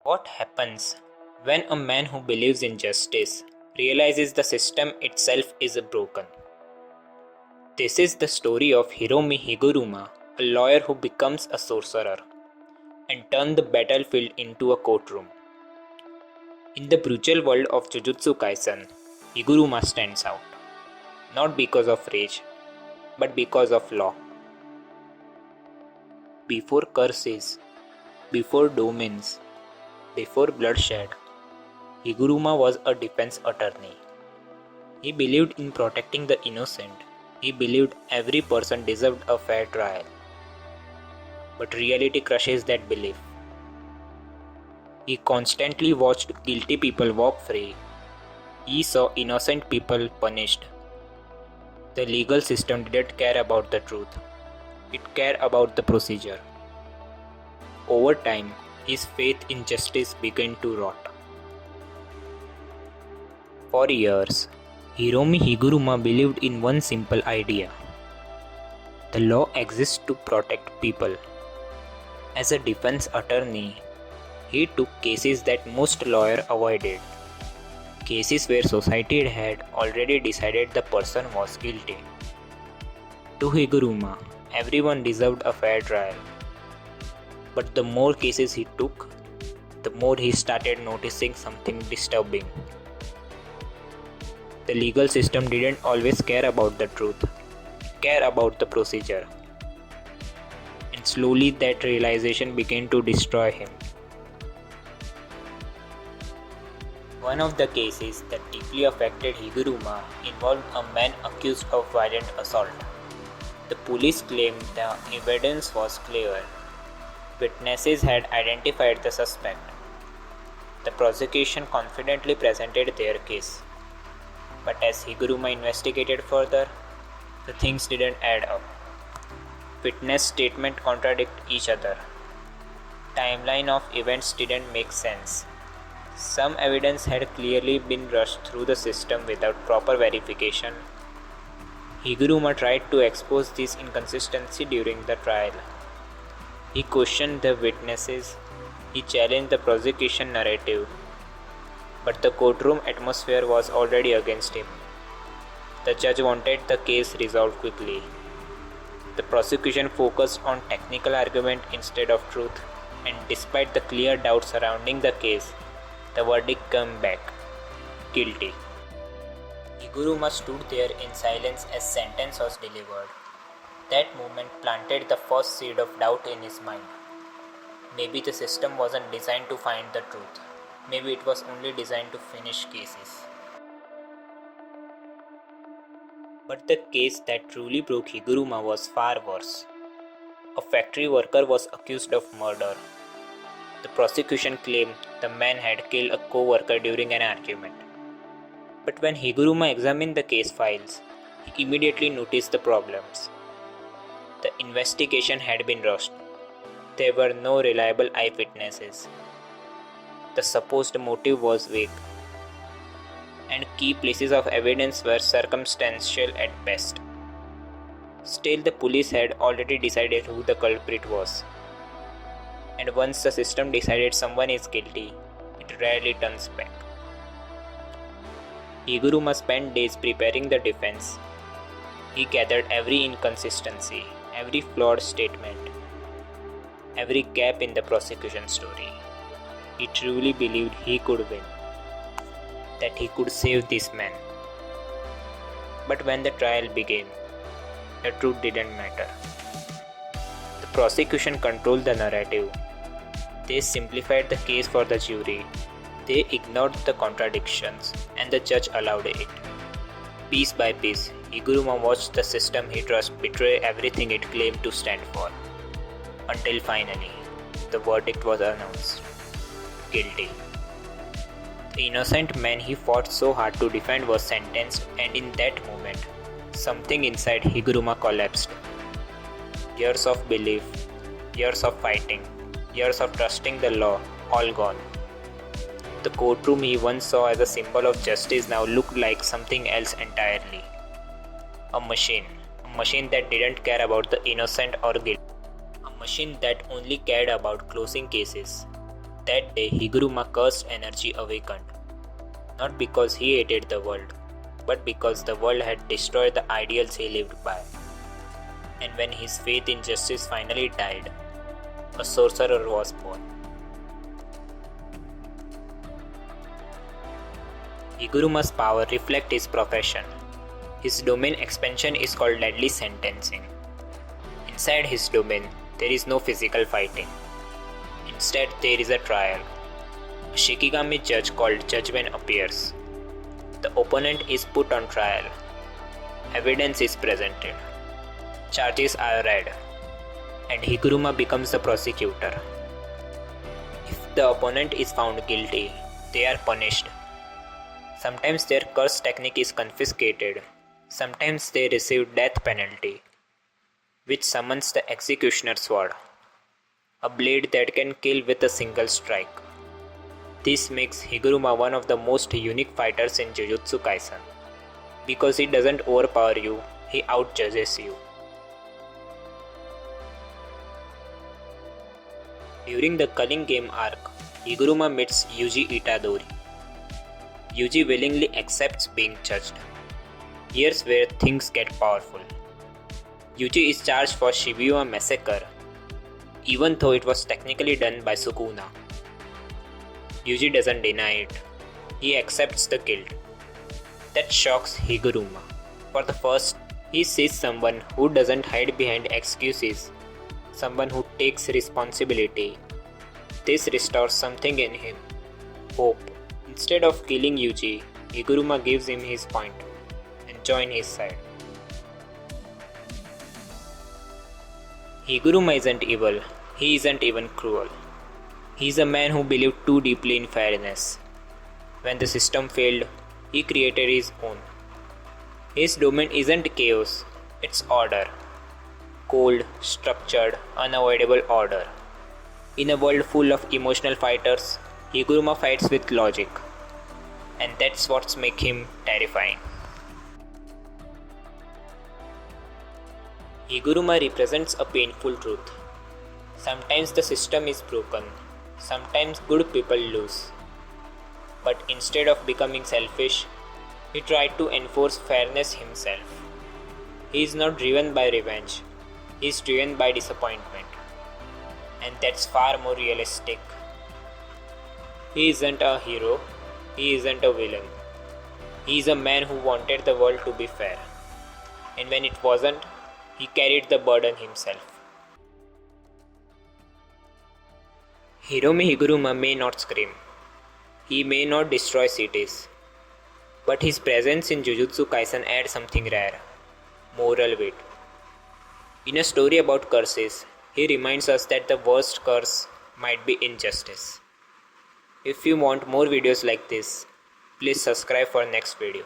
What happens when a man who believes in justice realizes the system itself is broken? This is the story of Hiromi Higuruma, a lawyer who becomes a sorcerer and turns the battlefield into a courtroom. In the brutal world of Jujutsu Kaisen, Higuruma stands out, not because of rage, but because of law. Before curses, before domains, before bloodshed, Higuruma was a defense attorney. He believed in protecting the innocent. He believed every person deserved a fair trial. But reality crushes that belief. He constantly watched guilty people walk free. He saw innocent people punished. The legal system didn't care about the truth. It cared about the procedure. Over time, his faith in justice began to rot. For years, Hiromi Higuruma believed in one simple idea. The law exists to protect people. As a defense attorney, he took cases that most lawyers avoided. Cases where society had already decided the person was guilty. To Higuruma, everyone deserved a fair trial. But the more cases he took, the more he started noticing something disturbing. The legal system didn't always care about the truth, it cared about the procedure. And slowly that realization began to destroy him. One of the cases that deeply affected Higuruma involved a man accused of violent assault. The police claimed the evidence was clear. Witnesses had identified the suspect. The prosecution confidently presented their case. But as Higuruma investigated further, the things didn't add up. Witness statements contradict each other. Timeline of events didn't make sense. Some evidence had clearly been rushed through the system without proper verification. Higuruma tried to expose this inconsistency during the trial. He questioned the witnesses. He challenged the prosecution narrative. But the courtroom atmosphere was already against him. The judge wanted the case resolved quickly. The prosecution focused on technical argument instead of truth, and despite the clear doubts surrounding the case, the verdict came back: guilty. Higuruma stood there in silence as sentence was delivered. That moment planted the first seed of doubt in his mind. Maybe the system wasn't designed to find the truth. Maybe it was only designed to finish cases. But the case that truly broke Higuruma was far worse. A factory worker was accused of murder. The prosecution claimed the man had killed a co-worker during an argument. But when Higuruma examined the case files, he immediately noticed the problems. The investigation had been rushed. There were no reliable eyewitnesses. The supposed motive was vague, and key pieces of evidence were circumstantial at best. Still, the police had already decided who the culprit was. And once the system decided someone is guilty, it rarely turns back. Higuruma spent days preparing the defense. He gathered every inconsistency, every flawed statement, every gap in the prosecution story. He truly believed he could win, that he could save this man. But when the trial began, the truth didn't matter. The prosecution controlled the narrative. They simplified the case for the jury. They ignored the contradictions, and the judge allowed it. Piece by piece, Higuruma watched the system he trusted betray everything it claimed to stand for. Until finally, the verdict was announced: guilty. The innocent man he fought so hard to defend was sentenced, and in that moment, something inside Higuruma collapsed. Years of belief, years of fighting, years of trusting the law, all gone. The courtroom he once saw as a symbol of justice now looked like something else entirely. A machine that didn't care about the innocent or guilty. A machine that only cared about closing cases. That day, Higuruma cursed energy awakened, not because he hated the world, but because the world had destroyed the ideals he lived by. And when his faith in justice finally died, a sorcerer was born. Higuruma's power reflects his profession. His domain expansion is called deadly sentencing. Inside his domain, there is no physical fighting. Instead, there is a trial. A Shikigami judge called Judgment appears. The opponent is put on trial. Evidence is presented. Charges are read. And Higuruma becomes the prosecutor. If the opponent is found guilty, they are punished. Sometimes their curse technique is confiscated. Sometimes they receive death penalty, which summons the executioner's sword, a blade that can kill with a single strike. This makes Higuruma one of the most unique fighters in Jujutsu Kaisen. Because he doesn't overpower you, he outjudges you. During the Culling Game arc, Higuruma meets Yuji Itadori. Yuji willingly accepts being judged. Here's where things get powerful. Yuji is charged for Shibuya massacre, even though it was technically done by Sukuna. Yuji doesn't deny it. He accepts the guilt. That shocks Higuruma. For the first, he sees someone who doesn't hide behind excuses, someone who takes responsibility. This restores something in him, hope. Instead of killing Yuji, Higuruma gives him his point and joins his side. Higuruma isn't evil, he isn't even cruel. He is a man who believed too deeply in fairness. When the system failed, he created his own. His domain isn't chaos, it's order. Cold, structured, unavoidable order. In a world full of emotional fighters, Higuruma fights with logic. And that's what makes him terrifying. Higuruma represents a painful truth. Sometimes the system is broken. Sometimes good people lose. But instead of becoming selfish, he tried to enforce fairness himself. He is not driven by revenge. He is driven by disappointment. And that's far more realistic. He isn't a hero. He isn't a villain. He is a man who wanted the world to be fair. And when it wasn't, he carried the burden himself. Hiromi Higuruma may not scream. He may not destroy cities. But his presence in Jujutsu Kaisen adds something rare. Moral weight. In a story about curses, he reminds us that the worst curse might be injustice. If you want more videos like this, please subscribe for next video.